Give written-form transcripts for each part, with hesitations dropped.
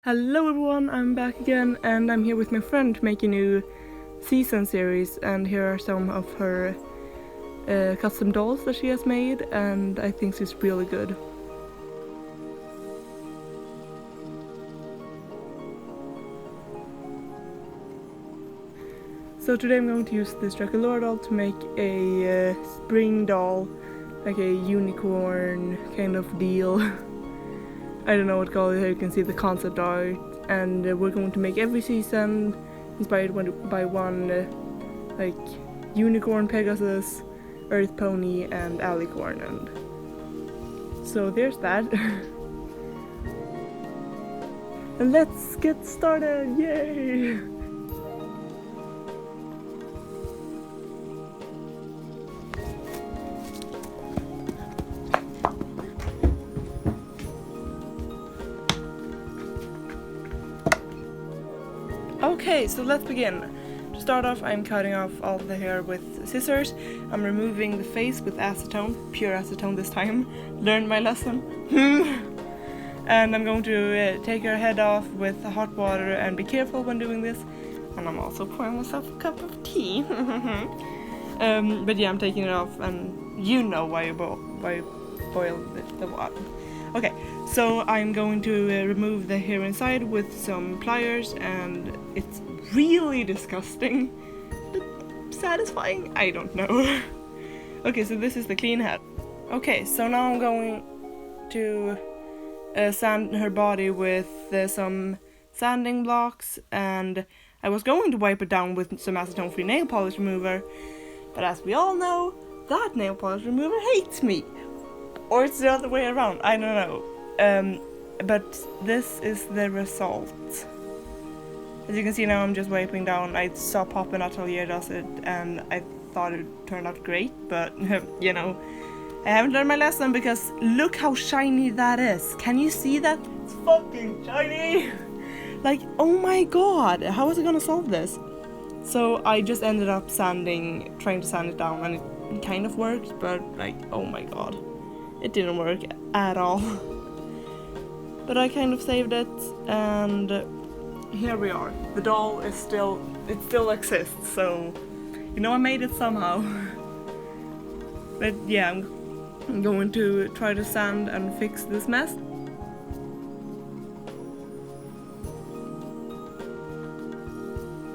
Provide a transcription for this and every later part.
Hello everyone, I'm back again and I'm here with my friend to make a new season series, and here are some of her custom dolls that she has made, and I think she's really good. So today I'm going to use this Dracula doll to make a spring doll, like a unicorn kind of deal. I don't know what to call it. Here you can see the concept art, and we're going to make every season inspired by one like unicorn, Pegasus, earth pony, and alicorn, and so there's that. And let's get started! Yay! Okay, so let's begin. To start off, I'm cutting off all the hair with scissors. I'm removing the face with acetone, pure acetone this time. Learned my lesson. And I'm going to take her head off with hot water and be careful when doing this. And I'm also pouring myself a cup of tea. But yeah, I'm taking it off, and you know why you boil the water. Okay, so I'm going to remove the hair inside with some pliers, and it's really disgusting, but satisfying? I don't know. Okay, so this is the clean head. Okay, so now I'm going to sand her body with some sanding blocks, and I was going to wipe it down with some acetone-free nail polish remover, but as we all know, that nail polish remover hates me. Or it's the other way around, I don't know. But this is the result. As you can see now, I'm just wiping down. I saw Pop and Atelier does it, and I thought it turned out great, but you know, I haven't learned my lesson, because look how shiny that is. Can you see that? It's fucking shiny! Like, oh my god, how is it gonna solve this? So I just ended up trying to sand it down, and it kind of worked, but like, oh my god. It didn't work at all. But I kind of saved it, and here we are. The doll is still exists, so you know I made it somehow. But yeah, I'm going to try to sand and fix this mess.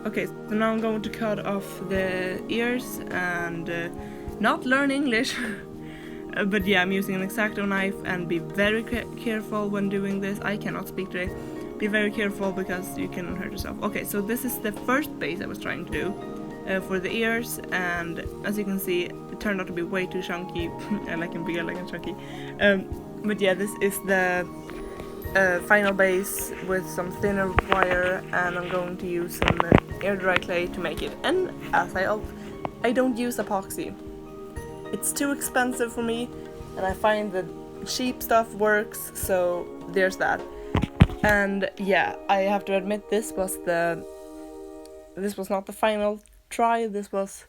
Okay, so now I'm going to cut off the ears and not learn English. But yeah, I'm using an X-Acto knife, and be very careful when doing this. I cannot speak today. Be very careful, because you can hurt yourself. Okay, so this is the first base I was trying to do for the ears, and as you can see, it turned out to be way too chunky. I like him bigger, like him chunky. But yeah, this is the final base with some thinner wire, and I'm going to use some air dry clay to make it. And as I don't use epoxy. It's too expensive for me, and I find that cheap stuff works, so there's that. And yeah, I have to admit, this was not the final try. This was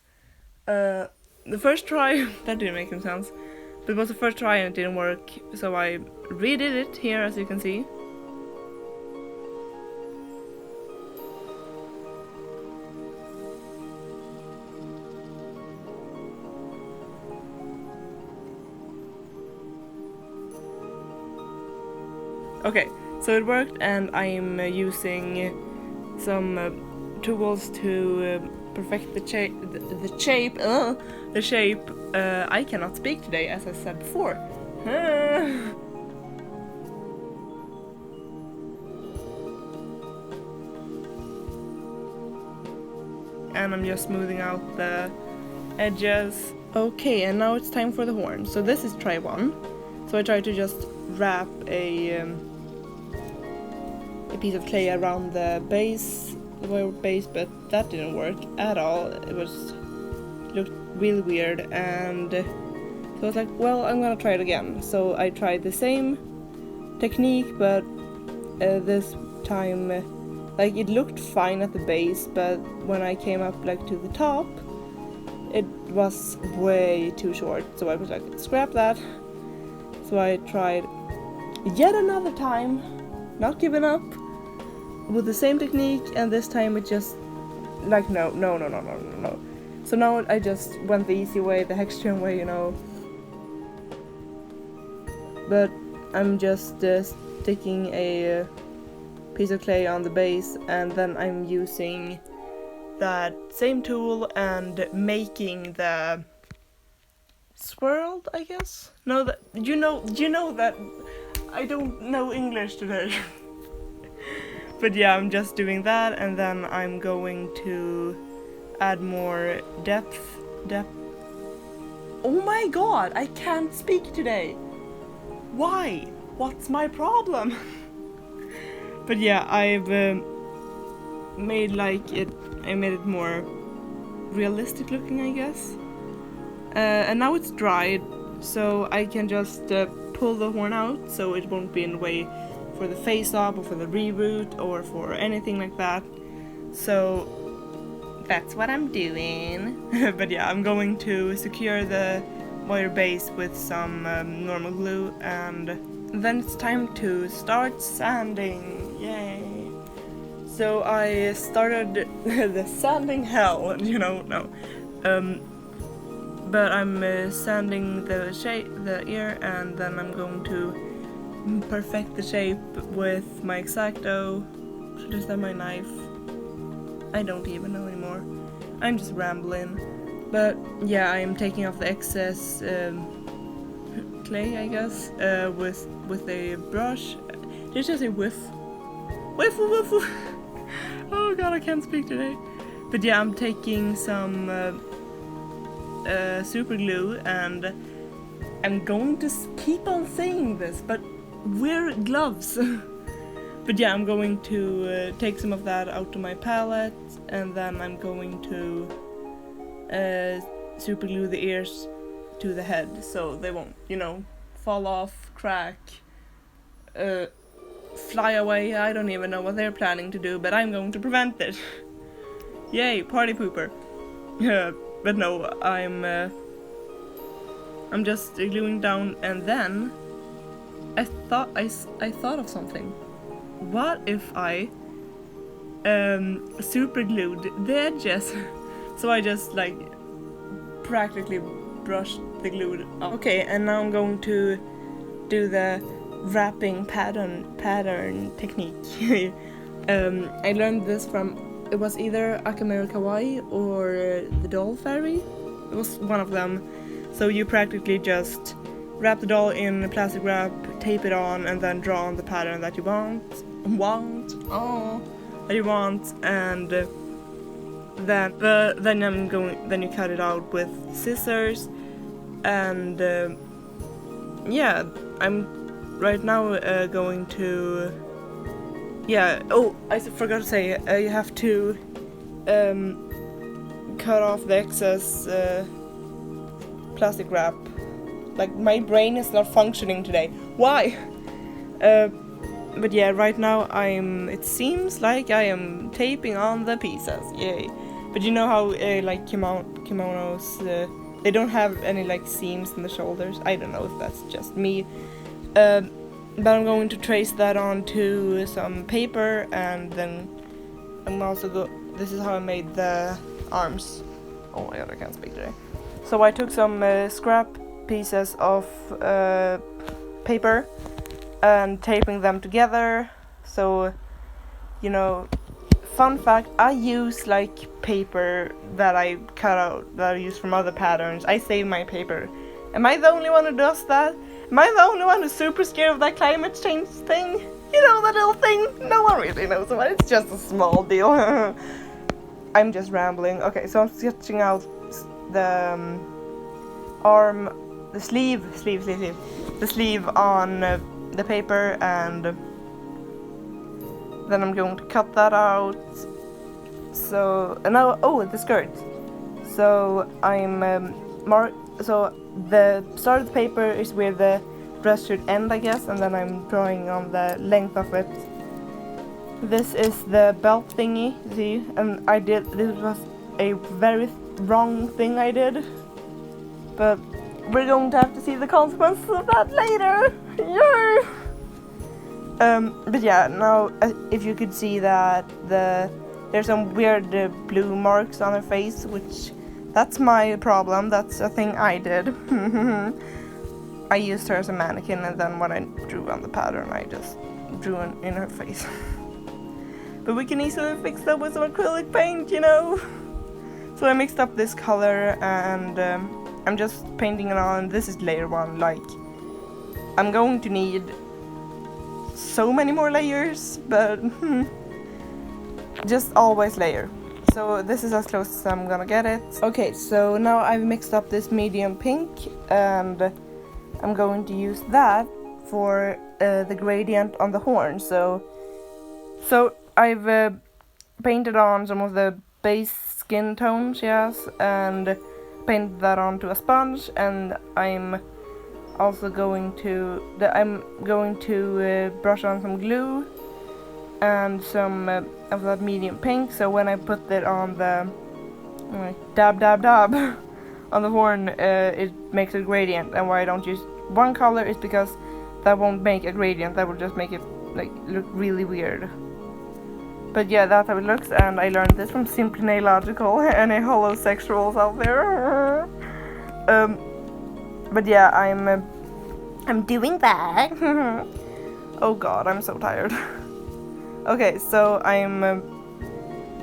the first try. That didn't make any sense. But it was the first try and it didn't work, so I redid it here, as you can see. Okay, so it worked, and I'm using some tools to perfect the shape. I cannot speak today, as I said before. And I'm just smoothing out the edges. Okay, and now it's time for the horn. So this is try one. So I tried to just wrap a piece of clay around the wire base, but that didn't work at all. It looked really weird, and so I was like, well, I'm gonna try it again. So I tried the same technique, but this time, like, it looked fine at the base, but when I came up like to the top, it was way too short. So I was like, scrap that. So I tried yet another time, not giving up, with the same technique, and this time it just like no. So now I just went the easy way, the Hexagon way, you know. But I'm just sticking a piece of clay on the base, and then I'm using that same tool and making the swirled, I guess. No, that you know that I don't know English today. But yeah, I'm just doing that, and then I'm going to add more depth. Oh my god, I can't speak today. Why? What's my problem? But yeah, I've made it more realistic looking, I guess. And now it's dried, so I can just pull the horn out, so it won't be in the way for the face up or for the reroute or for anything like that. So that's what I'm doing. But yeah, I'm going to secure the wire base with some normal glue, and then it's time to start sanding. Yay! So I started the sanding hell, you know, no. But I'm sanding the ear, and then I'm going to perfect the shape with my X-Acto. Should I have my knife? I don't even know anymore. I'm just rambling. But yeah, I am taking off the excess clay, I guess, with a brush. Did I just say whiff? Whiff. Oh god, I can't speak today. But yeah, I'm taking some super glue, and I'm going to keep on saying this, but wear gloves. But yeah, I'm going to take some of that out to my palette, and then I'm going to super glue the ears to the head, so they won't, you know, fall off, crack, fly away. I don't even know what they're planning to do, but I'm going to prevent it. Yay, party pooper. But no, I'm just gluing down, and then I thought of something. What if I super glued the edges? So I just like practically brushed the glue off. Okay, and now I'm going to do the wrapping pattern technique. I learned this from, it was either Akamero Kawaii or the Doll Fairy. It was one of them. So you practically just wrap the doll in plastic wrap, tape it on, and then draw on the pattern that you want, and then you cut it out with scissors, and yeah, I'm right now going to, yeah, oh, I forgot to say, you have to cut off the excess plastic wrap. Like, my brain is not functioning today. Why? But yeah, right now it seems like I am taping on the pieces. Yay. But you know how like kimonos, they don't have any like seams in the shoulders. I don't know if that's just me. But I'm going to trace that onto some paper, and then I'm also this is how I made the arms. Oh my god, I can't speak today. So I took some scrap pieces of paper and taping them together. So, you know, fun fact, I use like paper that I cut out, that I use from other patterns. I save my paper. Am I the only one who does that? Am I the only one who's super scared of that climate change thing? You know, that little thing? No one really knows about it. It's just a small deal. I'm just rambling. Okay, so I'm sketching out the arm, the sleeve on the paper, and then I'm going to cut that out. So, and now, oh, the skirt. So I'm so the start of the paper is where the dress should end, I guess, and then I'm drawing on the length of it. This is the belt thingy, see, and this was a very wrong thing I did, but we're going to have to see the consequences of that later. Yay! But yeah, now if you could see that there's some weird blue marks on her face, which that's my problem. That's a thing I did. I used her as a mannequin, and then when I drew on the pattern, I just drew in her face. But we can easily fix that with some acrylic paint, you know. So I mixed up this color, and I'm just painting it on. This is layer 1. Like, I'm going to need so many more layers, but just always layer. So this is as close as I'm gonna get it. Okay, so now I've mixed up this medium pink, and I'm going to use that for the gradient on the horn. So I've painted on some of the base skin tone she has, and painted that onto a sponge, and I'm also going to brush on some glue and some of that medium pink, so when I put it on the dab on the horn, it makes a gradient. And why I don't use one color is because that won't make a gradient, that will just make it like look really weird. But yeah, that's how it looks, and I learned this from Simply Nailogical. Any holosexuals out there? But yeah, I'm doing that. Oh god, I'm so tired. Okay, so I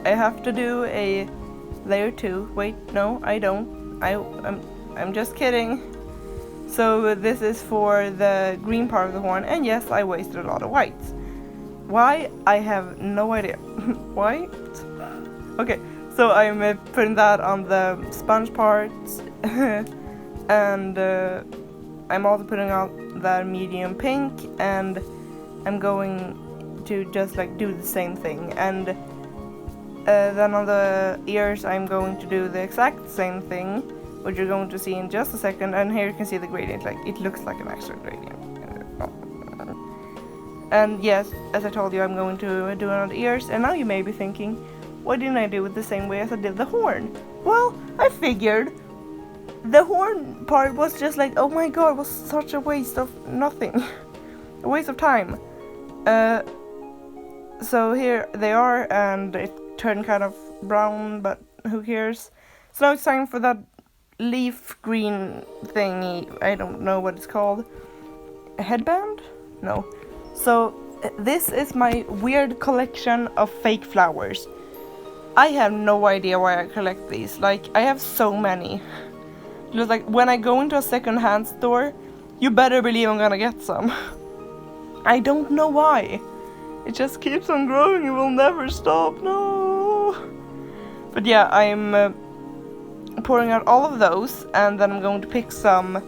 have to do a layer 2. Wait, no, I don't. I'm just kidding. So this is for the green part of the horn, and yes, I wasted a lot of whites. Why? I have no idea. White? Okay, so I'm putting that on the sponge parts, and I'm also putting on that medium pink, and I'm going to just like do the same thing. And then on the ears I'm going to do the exact same thing, which you're going to see in just a second. And here you can see the gradient, like it looks like an extra gradient. And yes, as I told you, I'm going to do it on the ears. And now you may be thinking, why didn't I do it the same way as I did the horn? Well, I figured the horn part was just like, oh my god, it was such a waste of nothing. A waste of time. So here they are, and it turned kind of brown, but who cares? So now it's time for that leaf green thingy. I don't know what it's called. A headband? No. So this is my weird collection of fake flowers. I have no idea why I collect these. Like, I have so many. Just like when I go into a second-hand store, you better believe I'm gonna get some. I don't know why. It just keeps on growing. It will never stop. No. But yeah, I'm pouring out all of those, and then I'm going to pick some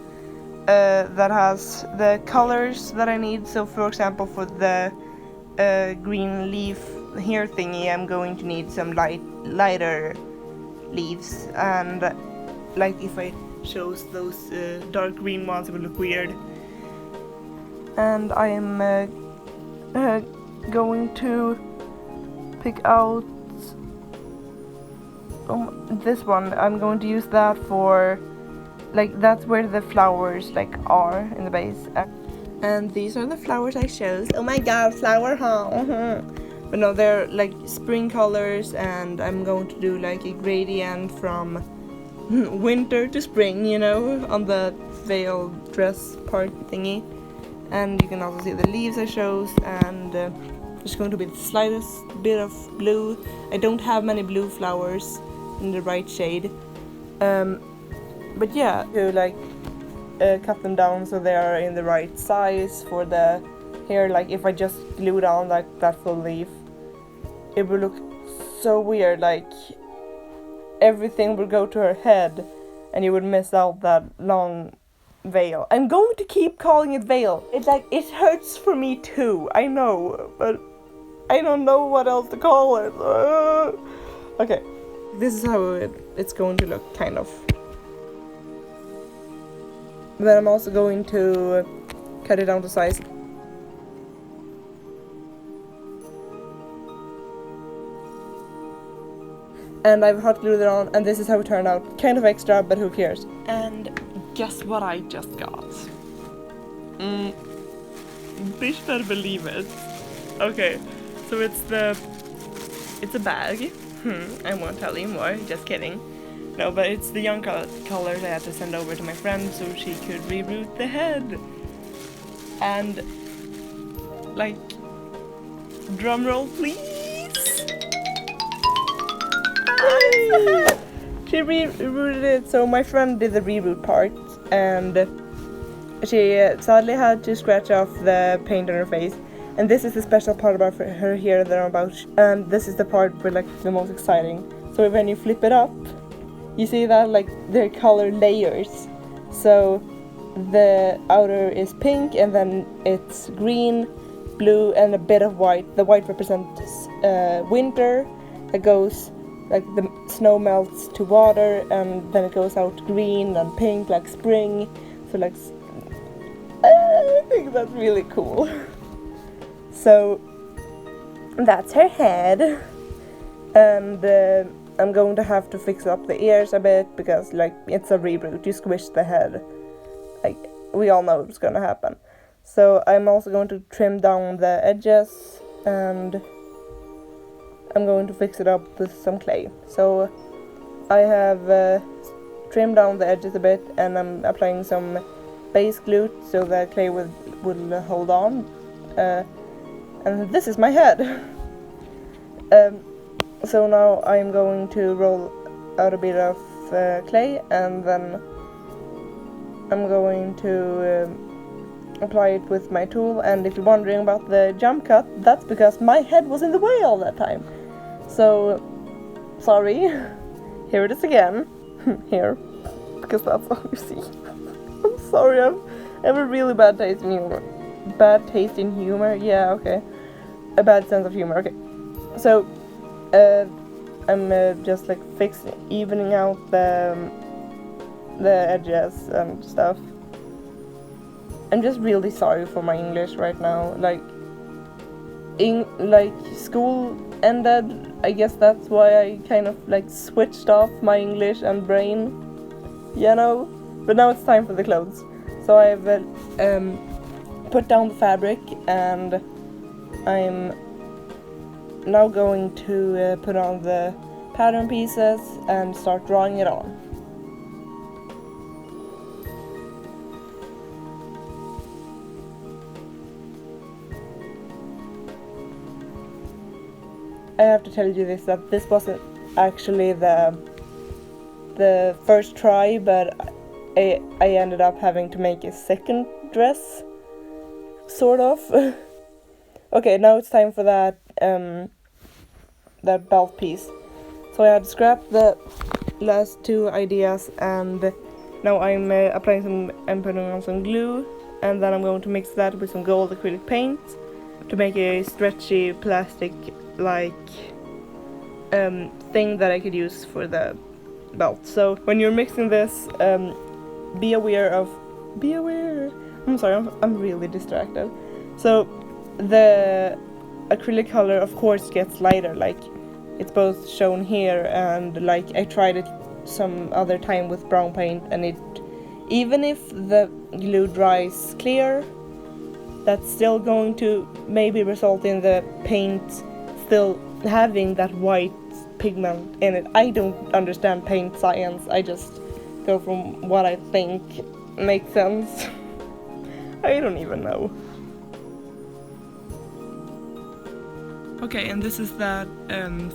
that has the colors that I need. So for example, for the green leaf here thingy, I'm going to need some lighter leaves, and like if I chose those dark green ones, it would look weird. And I'm going to pick out this one. I'm going to use that for, like, that's where the flowers like are in the base. And these are the flowers I chose. Oh my god, flower haul. But no, they're like spring colors, and I'm going to do like a gradient from winter to spring, you know, on the veil dress part thingy. And you can also see the leaves I chose, and there's going to be the slightest bit of blue. I don't have many blue flowers in the right shade. But yeah, to like cut them down so they are in the right size for the hair. Like if I just glue down like that full leaf, it would look so weird. Like everything would go to her head, and you would miss out that long veil. I'm going to keep calling it veil. It's like, it hurts for me too, I know, but I don't know what else to call it. Okay, this is how it's going to look, kind of. Then I'm also going to cut it down to size. And I've hot glued it on, and this is how it turned out. Kind of extra, but who cares? And guess what I just got? Bitch better believe it. Okay, so it's a bag. I won't tell you more, just kidding. No, but it's the young colors I had to send over to my friend so she could reroute the head. And, like, drum roll please! She rerouted it, so my friend did the reroute part, and she sadly had to scratch off the paint on her face. And this is the special part about her here that I'm about, and this is the part where like the most exciting. So when you flip it up, you see that like they're color layers. So the outer is pink, and then it's green, blue, and a bit of white. The white represents winter. It goes like the snow melts to water, and then it goes out green and pink like spring. So like I think that's really cool. So that's her head, and I'm going to have to fix up the ears a bit because like it's a reboot, you squish the head, like we all know what's gonna happen. So I'm also going to trim down the edges, and I'm going to fix it up with some clay. So I have trimmed down the edges a bit, and I'm applying some base glue so the clay will hold on. And this is my head. So now I'm going to roll out a bit of clay, and then I'm going to apply it with my tool. And if you're wondering about the jump cut, that's because my head was in the way all that time. So, sorry. Here it is again. Here. Because that's all you see. I'm sorry, I have a really bad taste in humor. Bad taste in humor? Yeah, okay. A bad sense of humor, okay. So, I'm just like evening out the edges and stuff. I'm just really sorry for my English right now. Like school ended, I guess that's why I kind of like switched off my English and brain, you know? But now it's time for the clothes. So I've put down the fabric, and I'm now going to put on the pattern pieces and start drawing it on. I have to tell you that this wasn't actually the first try, but I ended up having to make a second dress, sort of. Okay, now it's time for that belt piece. So I had scrapped the last two ideas, and now I'm putting on some glue, and then I'm going to mix that with some gold acrylic paint to make a stretchy plastic like thing that I could use for the belt. So when you're mixing this, be aware. I'm sorry, I'm really distracted. So the acrylic color of course gets lighter, like it's both shown here, and like I tried it some other time with brown paint, and it, even if the glue dries clear, that's still going to maybe result in the paint still having that white pigment in it. I don't understand paint science, I just go from what I think makes sense. I don't even know. Okay, and this is that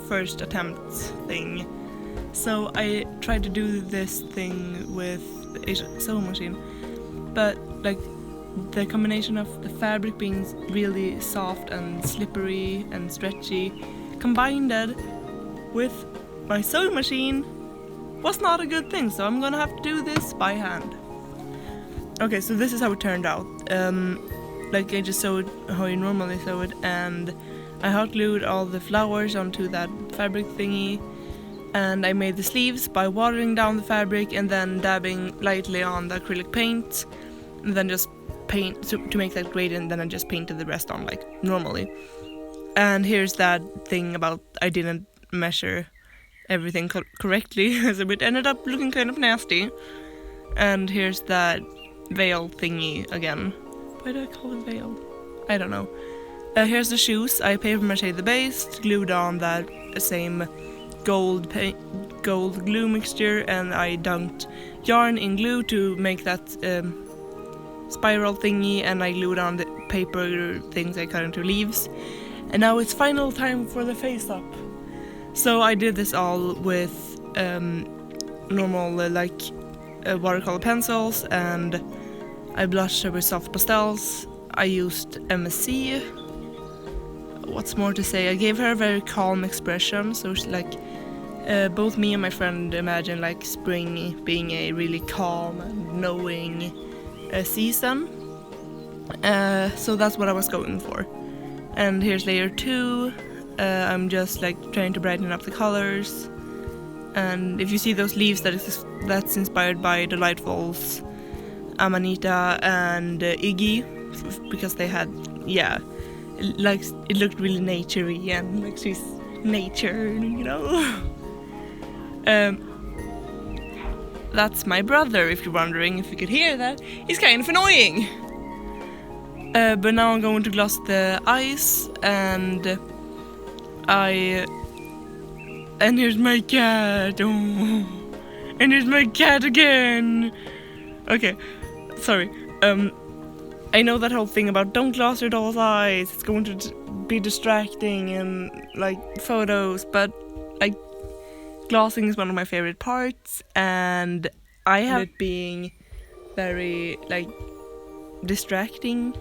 first attempt thing. So I tried to do this thing with a sewing machine, but like the combination of the fabric being really soft and slippery and stretchy combined with my sewing machine was not a good thing, so I'm gonna have to do this by hand. Okay, so this is how it turned out. Like I just sewed how you normally sew it, and I hot glued all the flowers onto that fabric thingy, and I made the sleeves by watering down the fabric and then dabbing lightly on the acrylic paint, and then just paint to make that gradient, then I just painted the rest on like normally. And here's that thing about I didn't measure everything correctly, so it ended up looking kind of nasty. And here's that veil thingy again. Why do I call it veil? I don't know. Here's the shoes. I paper mache the base, glued on that same gold glue mixture, and I dunked yarn in glue to make that spiral thingy, and I glued on the paper things I cut into leaves. And now it's final time for the face up. So I did this all with normal watercolor pencils, and I blushed her with soft pastels. I used MSC. What's more to say? I gave her a very calm expression, so she, both me and my friend imagine like spring being a really calm and knowing season. So that's what I was going for. And here's layer 2. I'm just like trying to brighten up the colors. And if you see those leaves, that's inspired by Delightful's Amanita and Iggy, because they had, yeah, it looked really naturey and like she's nature, you know. That's my brother, if you're wondering, if you could hear that. He's kind of annoying. But now I'm going to gloss the eyes, and here's my cat. Oh, and here's my cat again. Okay, sorry. I know that whole thing about don't gloss your doll's eyes. It's going to be distracting in like photos, but like glossing is one of my favorite parts, and I have it being very like distracting.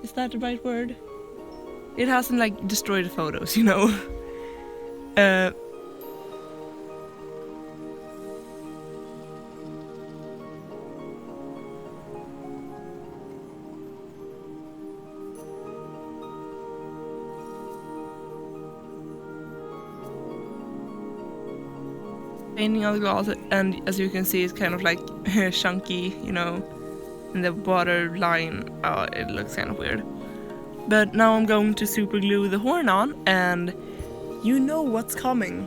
Is that the right word? It hasn't like destroyed the photos, you know. Painting on the glass, and as you can see, it's kind of like chunky, you know, and the water line, oh, it looks kind of weird. But now I'm going to super glue the horn on, and you know what's coming.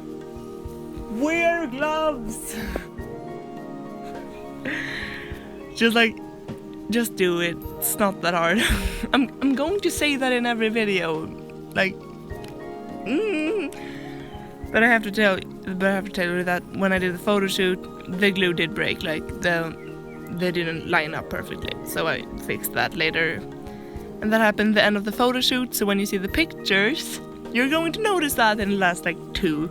Wear gloves! just do it. It's not that hard. I'm going to say that in every video, like, But I have to tell you that when I did the photo shoot, the glue did break, like they didn't line up perfectly, so I fixed that later. And that happened at the end of the photo shoot, so when you see the pictures, you're going to notice that in the last like 2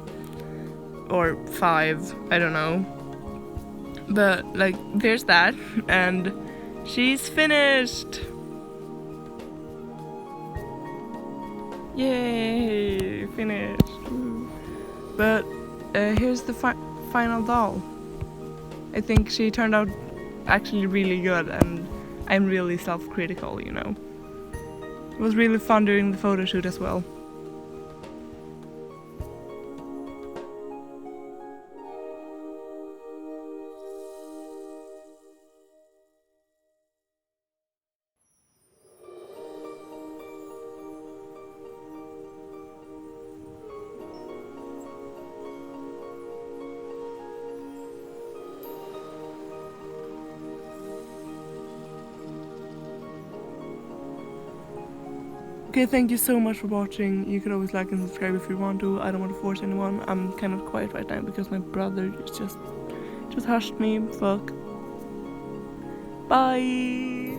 or 5, I don't know. But like there's that, and she's finished. Yay, finished. But here's the final doll. I think she turned out actually really good, and I'm really self-critical, you know. It was really fun during the photo shoot as well. Okay, thank you so much for watching. You could always like and subscribe if you want to. I don't want to force anyone. I'm kind of quiet right now because my brother just hushed me. Fuck. Bye.